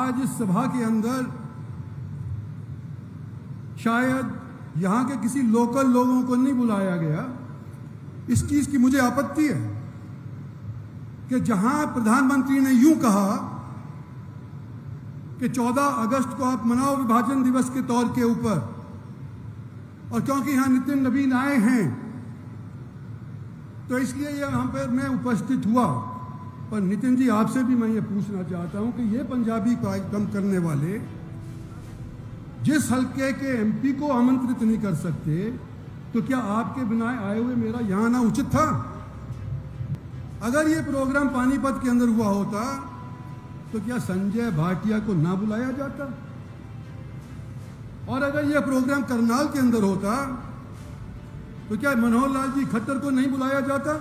आज इस सभा के अंदर शायद यहाँ के किसी लोकल लोगों को नहीं बुलाया गया। इस चीज़ की मुझे आपत्ति है कि जहाँ प्रधानमंत्री ने यूं कहा कि 14 अगस्त को आप मनाओ विभाजन दिवस के तौर के ऊपर, और क्योंकि यहाँ नितिन नवीन आए हैं तो इसलिए यहाँ पर मैं उपस्थित हुआ। पर नितिन जी, आपसे भी मैं ये पूछना चाहता हूँ कि ये पंजाबी कार्यक्रम करने वाले जिस हल्के के एमपी को आमंत्रित नहीं कर सकते, तो क्या आपके बिना आए हुए मेरा यहाँ आना उचित था? अगर ये प्रोग्राम पानीपत के अंदर हुआ होता तो क्या संजय भाटिया को ना बुलाया जाता? और अगर यह प्रोग्राम करनाल के अंदर होता तो क्या मनोहर लाल जी खट्टर को नहीं बुलाया जाता?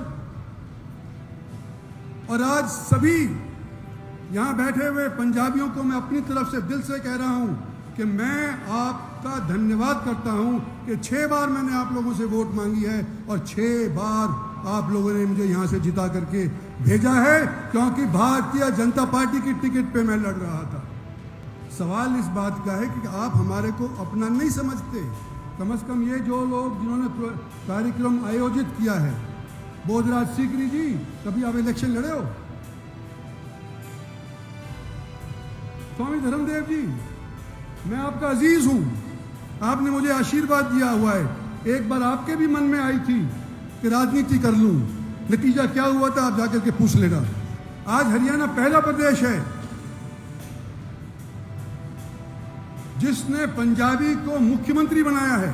और आज सभी यहां बैठे हुए पंजाबियों को मैं अपनी तरफ से दिल से कह रहा हूं कि मैं आपका धन्यवाद करता हूं कि 6 बार मैंने आप लोगों से वोट मांगी है और 6 बार आप लोगों ने मुझे यहां से जिता करके भेजा है, क्योंकि भारतीय जनता पार्टी की टिकट पे मैं लड़ रहा था। सवाल इस बात का है कि आप हमारे को अपना नहीं समझते। कम से कम ये जो लोग जिन्होंने कार्यक्रम आयोजित किया है, बोधराज सीकरी जी, कभी आप इलेक्शन लड़े हो? स्वामी धर्मदेव जी, मैं आपका अजीज हूं, आपने मुझे आशीर्वाद दिया हुआ है। एक बार आपके भी मन में आई थी कि राजनीति कर लूं, नतीजा क्या हुआ था आप जाकर के पूछ लेना। आज हरियाणा पहला प्रदेश है जिसने पंजाबी को मुख्यमंत्री बनाया है।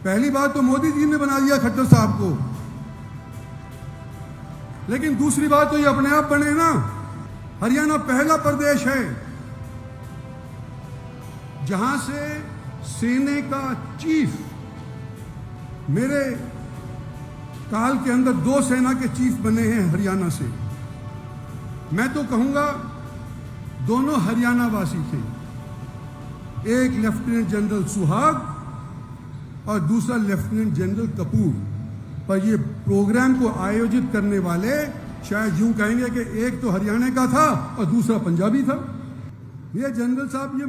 पहली बात तो मोदी जी ने बना दिया खट्टर साहब को, लेकिन दूसरी बात तो ये अपने आप बने ना। हरियाणा पहला प्रदेश है जहां से सेना का चीफ, मेरे काल के अंदर 2 सेना के चीफ बने हैं हरियाणा से। मैं तो कहूंगा दोनों हरियाणा वासी थे, एक लेफ्टिनेंट जनरल सुहाग और दूसरा लेफ्टिनेंट जनरल कपूर। पर ये प्रोग्राम को आयोजित करने वाले शायद यूं कहेंगे कि एक तो हरियाणा का था और दूसरा पंजाबी था। ये जनरल साहब ये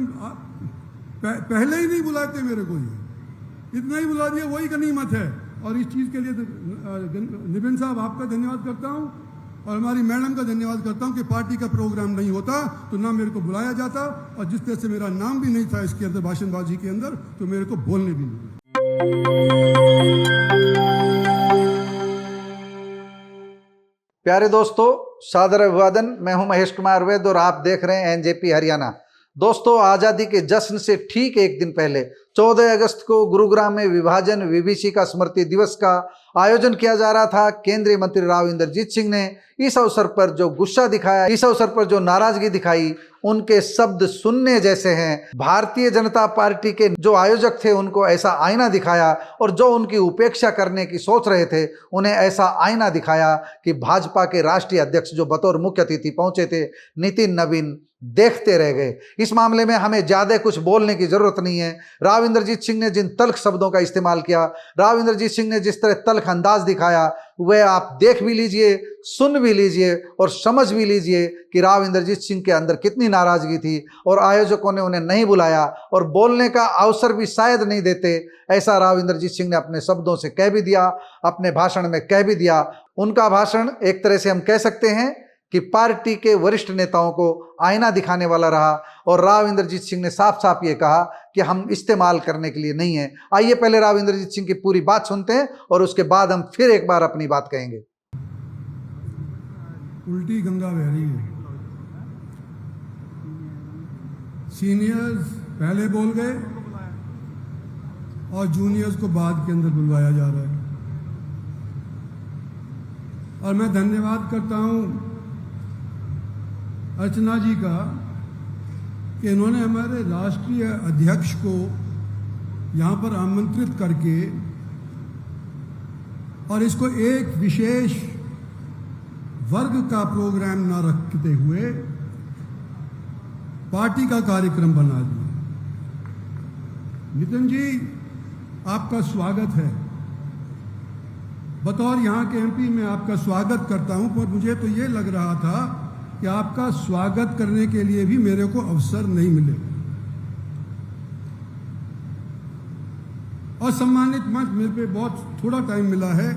पहले ही नहीं बुलाते मेरे को, ये इतना ही बुला दिया, वही गनीमत है। और इस चीज़ के लिए निबिन साहब आपका धन्यवाद करता हूं और हमारी मैडम का धन्यवाद करता हूं कि पार्टी का प्रोग्राम नहीं होता तो ना मेरे को बुलाया जाता, और जिस तरह से मेरा नाम भी नहीं था इसके अंदर भाषणबाजी के अंदर, तो मेरे को बोलने भी नहीं। प्यारे दोस्तों, सादर अभिवादन। मैं हूं महेश कुमार वैद्य और आप देख रहे हैं एनजेपी हरियाणा। दोस्तों, आज़ादी के जश्न से ठीक एक दिन पहले 14 अगस्त को गुरुग्राम में विभाजन विभीषिका स्मृति दिवस का आयोजन किया जा रहा था। केंद्रीय मंत्री राव इंद्रजीत सिंह ने इस अवसर पर जो गुस्सा दिखाया, इस अवसर पर जो नाराजगी दिखाई, उनके शब्द सुनने जैसे हैं। भारतीय जनता पार्टी के जो आयोजक थे उनको ऐसा आईना दिखाया, और जो उनकी उपेक्षा करने की सोच रहे थे उन्हें ऐसा आईना दिखाया कि भाजपा के राष्ट्रीय अध्यक्ष जो बतौर मुख्य अतिथि पहुंचे थे, नितिन नवीन, देखते रह गए। इस मामले में हमें ज्यादा कुछ बोलने की जरूरत नहीं है। राव इंद्रजीत सिंह ने जिन तल्ख शब्दों का इस्तेमाल किया, राव इंद्रजीत सिंह ने जिस तरह तल्ख अंदाज दिखाया, वह आप देख भी लीजिए, सुन भी लीजिए और समझ भी लीजिए कि राव इंद्रजीत सिंह के अंदर कितनी नाराजगी थी, और आयोजकों ने उन्हें नहीं बुलाया और बोलने का अवसर भी शायद नहीं देते। ऐसा राव इंद्रजीत सिंह ने अपने शब्दों से कह भी दिया, अपने भाषण में कह भी दिया। उनका भाषण एक तरह से हम कह सकते हैं कि पार्टी के वरिष्ठ नेताओं को आईना दिखाने वाला रहा, और राव इंद्रजीत सिंह ने साफ साफ ये कहा कि हम इस्तेमाल करने के लिए नहीं है। आइए पहले राव इंद्रजीत सिंह की पूरी बात सुनते हैं और उसके बाद हम फिर एक बार अपनी बात कहेंगे। उल्टी गंगा बह रही है। सीनियर्स पहले बोल गए और जूनियर्स को बाद के अंदर बुलवाया जा रहा है। और मैं धन्यवाद करता हूं अर्चना जी का कि इन्होंने हमारे राष्ट्रीय अध्यक्ष को यहाँ पर आमंत्रित करके और इसको एक विशेष वर्ग का प्रोग्राम न रखते हुए पार्टी का कार्यक्रम बना दिया। नितिन जी, आपका स्वागत है। बतौर यहाँ के एमपी मैं आपका स्वागत करता हूँ, पर मुझे तो ये लग रहा था कि आपका स्वागत करने के लिए भी मेरे को अवसर नहीं मिले। और सम्मानित मंच, मेरे पे बहुत थोड़ा टाइम मिला है,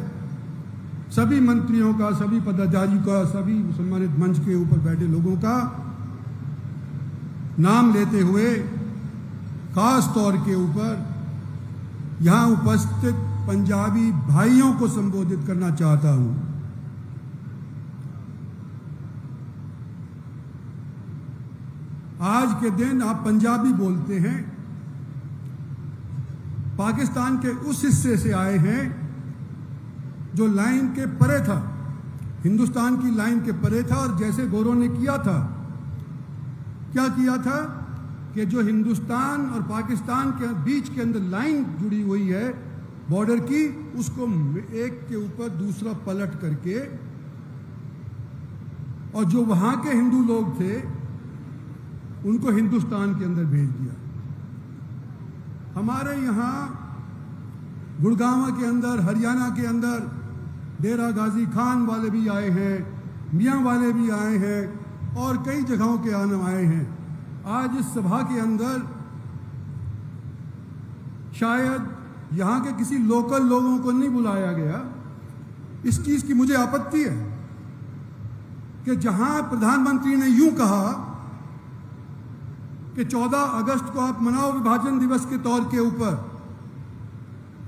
सभी मंत्रियों का, सभी पदाधिकारियों का, सभी सम्मानित मंच के ऊपर बैठे लोगों का नाम लेते हुए खास तौर के ऊपर यहां उपस्थित पंजाबी भाइयों को संबोधित करना चाहता हूं। आज के दिन आप पंजाबी बोलते हैं, पाकिस्तान के उस हिस्से से आए हैं जो लाइन के परे था, हिंदुस्तान की लाइन के परे था। और जैसे गोरों ने किया था, क्या किया था कि जो हिंदुस्तान और पाकिस्तान के बीच के अंदर लाइन जुड़ी हुई है बॉर्डर की, उसको एक के ऊपर दूसरा पलट करके, और जो वहां के हिंदू लोग थे उनको हिंदुस्तान के अंदर भेज दिया। हमारे यहाँ गुड़गांव के अंदर, हरियाणा के अंदर डेरा गाजी खान वाले भी आए हैं, मियाँ वाले भी आए हैं, और कई जगहों के आने आए हैं। आज इस सभा के अंदर शायद यहाँ के किसी लोकल लोगों को नहीं बुलाया गया। इस चीज़ की मुझे आपत्ति है कि जहाँ प्रधानमंत्री ने यूं कहा कि 14 अगस्त को आप मनाओ विभाजन दिवस के तौर के ऊपर,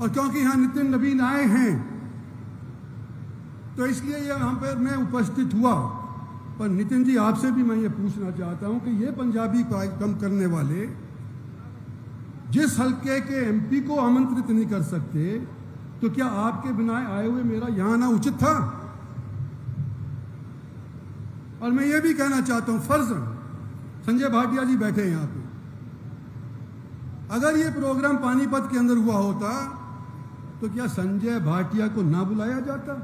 और क्योंकि यहाँ नितिन नवीन आए हैं तो इसलिए यहाँ पर मैं उपस्थित हुआ। पर नितिन जी, आपसे भी मैं ये पूछना चाहता हूँ कि ये पंजाबी कार्यक्रम करने वाले जिस हल्के के एमपी को आमंत्रित नहीं कर सकते, तो क्या आपके बिना आए हुए मेरा यहाँ आना उचित था? और मैं ये भी कहना चाहता हूँ, फर्जन संजय भाटिया जी बैठे हैं यहाँ पे, अगर ये प्रोग्राम पानीपत के अंदर हुआ होता तो क्या संजय भाटिया को ना बुलाया जाता?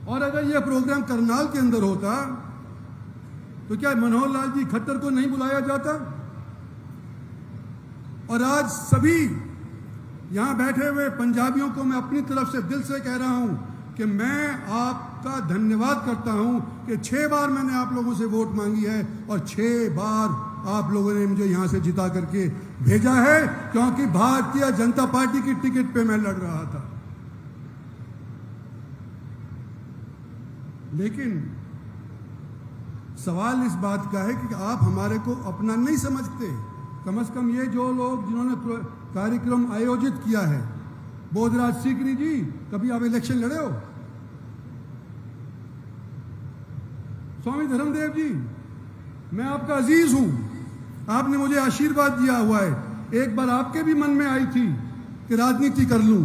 और अगर यह प्रोग्राम करनाल के अंदर होता तो क्या मनोहर लाल जी खट्टर को नहीं बुलाया जाता? और आज सभी यहां बैठे हुए पंजाबियों को मैं अपनी तरफ से दिल से कह रहा हूं कि मैं आपका धन्यवाद करता हूं कि 6 बार मैंने आप लोगों से वोट मांगी है और 6 बार आप लोगों ने मुझे यहां से जिता करके भेजा है, क्योंकि भारतीय जनता पार्टी की टिकट पे मैं लड़ रहा था। लेकिन सवाल इस बात का है कि आप हमारे को अपना नहीं समझते। कम से कम ये जो लोग जिन्होंने कार्यक्रम आयोजित किया है, बोधराज सीकरी जी, कभी आप इलेक्शन लड़े हो? स्वामी धर्मदेव जी, मैं आपका अजीज हूं, आपने मुझे आशीर्वाद दिया हुआ है। एक बार आपके भी मन में आई थी कि राजनीति कर लूं,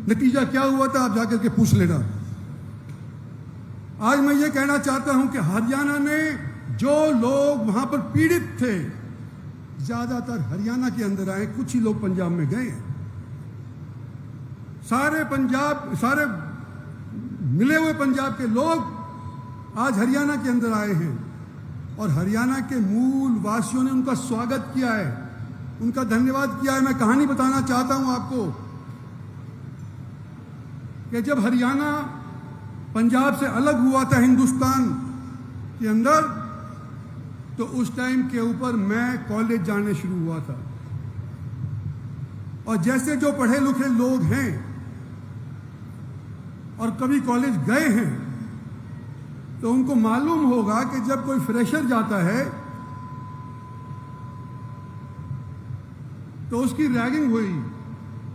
नतीजा क्या हुआ था आप जाकर के पूछ लेना। आज मैं ये कहना चाहता हूं कि हरियाणा ने जो लोग वहां पर पीड़ित थे, ज्यादातर हरियाणा के अंदर आए, कुछ ही लोग पंजाब में गए हैं। सारे मिले हुए पंजाब के लोग आज हरियाणा के अंदर आए हैं, और हरियाणा के मूल वासियों ने उनका स्वागत किया है, उनका धन्यवाद किया है। मैं कहानी बताना चाहता हूं आपको कि जब हरियाणा पंजाब से अलग हुआ था हिंदुस्तान के अंदर, तो उस टाइम के ऊपर मैं कॉलेज जाने शुरू हुआ था। और जैसे जो पढ़े लिखे लोग हैं और कभी कॉलेज गए हैं, तो उनको मालूम होगा कि जब कोई फ्रेशर जाता है तो उसकी रैगिंग हुई,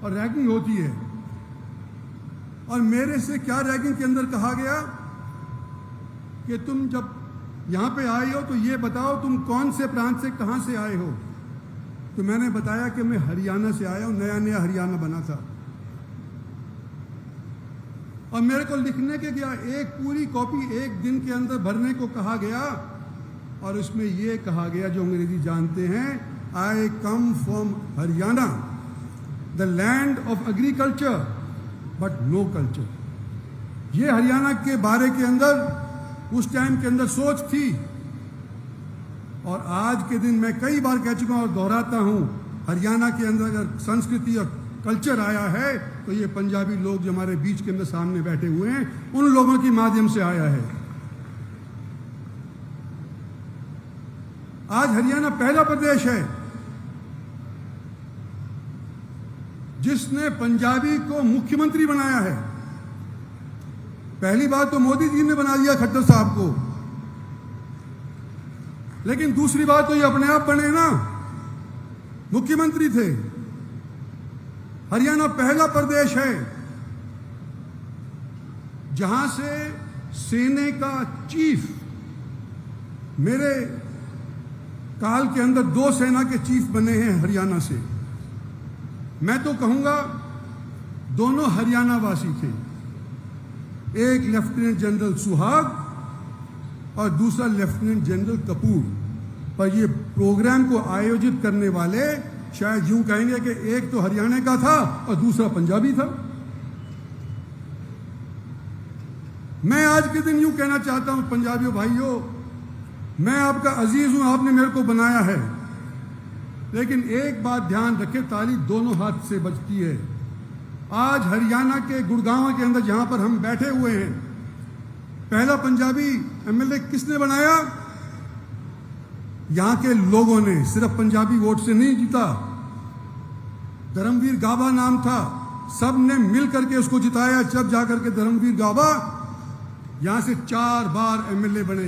और रैगिंग होती है। और मेरे से क्या रैगिंग के अंदर कहा गया कि तुम जब यहां पे आए हो तो ये बताओ तुम कौन से प्रांत से, कहां से आए हो। तो मैंने बताया कि मैं हरियाणा से आया हूं, नया नया हरियाणा बना था। और मेरे को लिखने के गया, एक पूरी कॉपी 1 दिन के अंदर भरने को कहा गया, और उसमें ये कहा गया, जो अंग्रेजी जानते हैं, I come from Haryana, the land of agriculture but no culture. ये हरियाणा के बारे के अंदर उस टाइम के अंदर सोच थी। और आज के दिन मैं कई बार कह चुका हूं और दोहराता हूं, हरियाणा के अंदर अगर संस्कृति और कल्चर आया है तो ये पंजाबी लोग जो हमारे बीच के अंदर सामने बैठे हुए हैं, उन लोगों के माध्यम से आया है। आज हरियाणा पहला प्रदेश है जिसने पंजाबी को मुख्यमंत्री बनाया है। पहली बार तो मोदी जी ने बना दिया खट्टर साहब को, लेकिन दूसरी बार तो ये अपने आप बने ना, मुख्यमंत्री थे। हरियाणा पहला प्रदेश है जहां से सेना का चीफ, मेरे काल के अंदर 2 सेना के चीफ बने हैं हरियाणा से। मैं तो कहूंगा दोनों हरियाणा वासी थे, एक लेफ्टिनेंट जनरल सुहाग और दूसरा लेफ्टिनेंट जनरल कपूर। पर ये प्रोग्राम को आयोजित करने वाले शायद यूं कहेंगे कि एक तो हरियाणा का था और दूसरा पंजाबी था। मैं आज के दिन यूं कहना चाहता हूं पंजाबियों भाइयों, मैं आपका अजीज हूं, आपने मेरे को बनाया है, लेकिन एक बात ध्यान रखें, ताली दोनों हाथ से बजती है। आज हरियाणा के गुड़गांव के अंदर जहां पर हम बैठे हुए हैं, पहला पंजाबी एमएलए किसने बनाया? यहां के लोगों ने, सिर्फ पंजाबी वोट से नहीं जीता। धर्मवीर गाबा नाम था, सब ने मिल करके उसको जिताया, जब जाकर के धर्मवीर गाबा यहां से 4 बार एमएलए बने।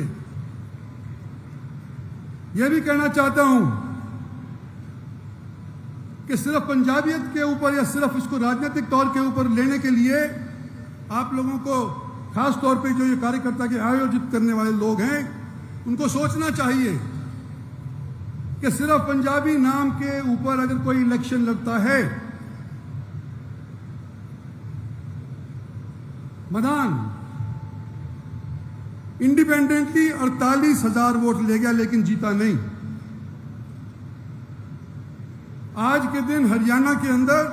यह भी कहना चाहता हूं कि सिर्फ पंजाबियत के ऊपर या सिर्फ इसको राजनीतिक तौर के ऊपर लेने के लिए आप लोगों को, खास तौर पे जो ये कार्यकर्ता के आयोजित करने वाले लोग हैं, उनको सोचना चाहिए कि सिर्फ पंजाबी नाम के ऊपर अगर कोई इलेक्शन लगता है, मदान इंडिपेंडेंटली 48,000 वोट ले गया लेकिन जीता नहीं। आज के दिन हरियाणा के अंदर,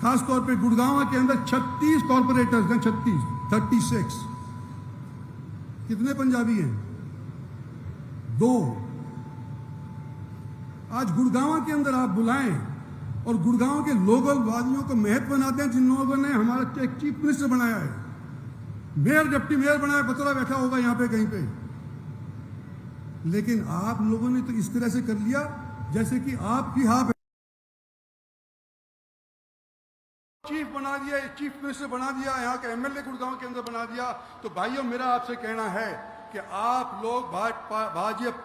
खासतौर पे गुड़गांव के अंदर 36 कॉर्पोरेटर्स हैं, 36 कितने पंजाबी हैं? 2। आज गुड़गांव के अंदर आप बुलाएं और गुड़गांव के लोकल वादियों को महत्व बनाते हैं, जिन लोगों ने हमारा एक चीफ मिनिस्टर बनाया है, मेयर डिप्टी मेयर बनाया, बतौरा बैठा होगा यहां पे कहीं पे। लेकिन आप लोगों ने तो इस तरह से कर लिया जैसे कि आपकी हाफ चीफ बना दिया, चीफ मिनिस्टर बना दिया, यहाँ के एमएलए गुड़गांव के अंदर बना दिया। तो भाइयों, मेरा आपसे कहना है कि आप लोग भाजपा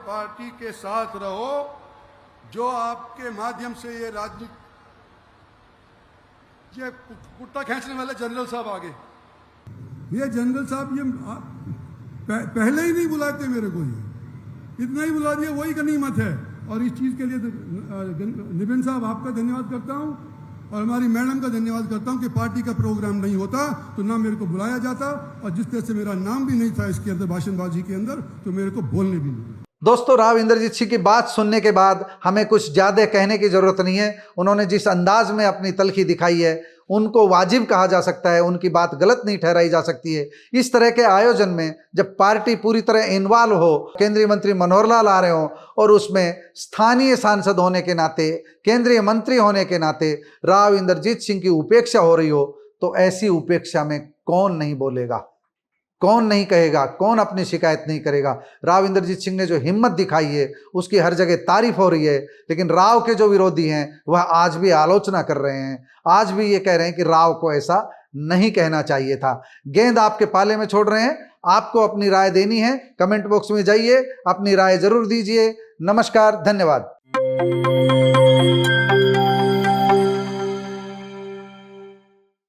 पार्टी के साथ रहो, जो आपके माध्यम से ये राजनीति, ये कुत्ता खींचने वाले जनरल साहब आगे, ये जनरल साहब ये पहले ही नहीं बुलाते मेरे को, ये इतना ही बुला दिया, वही गनीमत है। और इस चीज़ के लिए निबिन साहब आपका धन्यवाद करता हूं और हमारी मैडम का धन्यवाद करता हूं कि पार्टी का प्रोग्राम नहीं होता तो ना मेरे को बुलाया जाता, और जिस तरह से मेरा नाम भी नहीं था इसके अंदर भाषणबाजी के अंदर, तो मेरे को बोलने भी नहीं। दोस्तों, राव इंद्रजीत सिंह की बात सुनने के बाद हमें कुछ ज़्यादा कहने की ज़रूरत नहीं है। उन्होंने जिस अंदाज में अपनी तलखी दिखाई है, उनको वाजिब कहा जा सकता है, उनकी बात गलत नहीं ठहराई जा सकती है। इस तरह के आयोजन में जब पार्टी पूरी तरह इन्वॉल्व हो, केंद्रीय मंत्री मनोहर लाल आ रहे हों और उसमें स्थानीय सांसद होने के नाते, केंद्रीय मंत्री होने के नाते राव इंद्रजीत सिंह की उपेक्षा हो रही हो, तो ऐसी उपेक्षा में कौन नहीं बोलेगा, कौन नहीं कहेगा, कौन अपनी शिकायत नहीं करेगा। राव इंद्रजीत सिंह ने जो हिम्मत दिखाई है उसकी हर जगह तारीफ हो रही है, लेकिन राव के जो विरोधी हैं वह आज भी आलोचना कर रहे हैं, आज भी ये कह रहे हैं कि राव को ऐसा नहीं कहना चाहिए था। गेंद आपके पाले में छोड़ रहे हैं, आपको अपनी राय देनी है, कमेंट बॉक्स में जाइए, अपनी राय जरूर दीजिए। नमस्कार, धन्यवाद।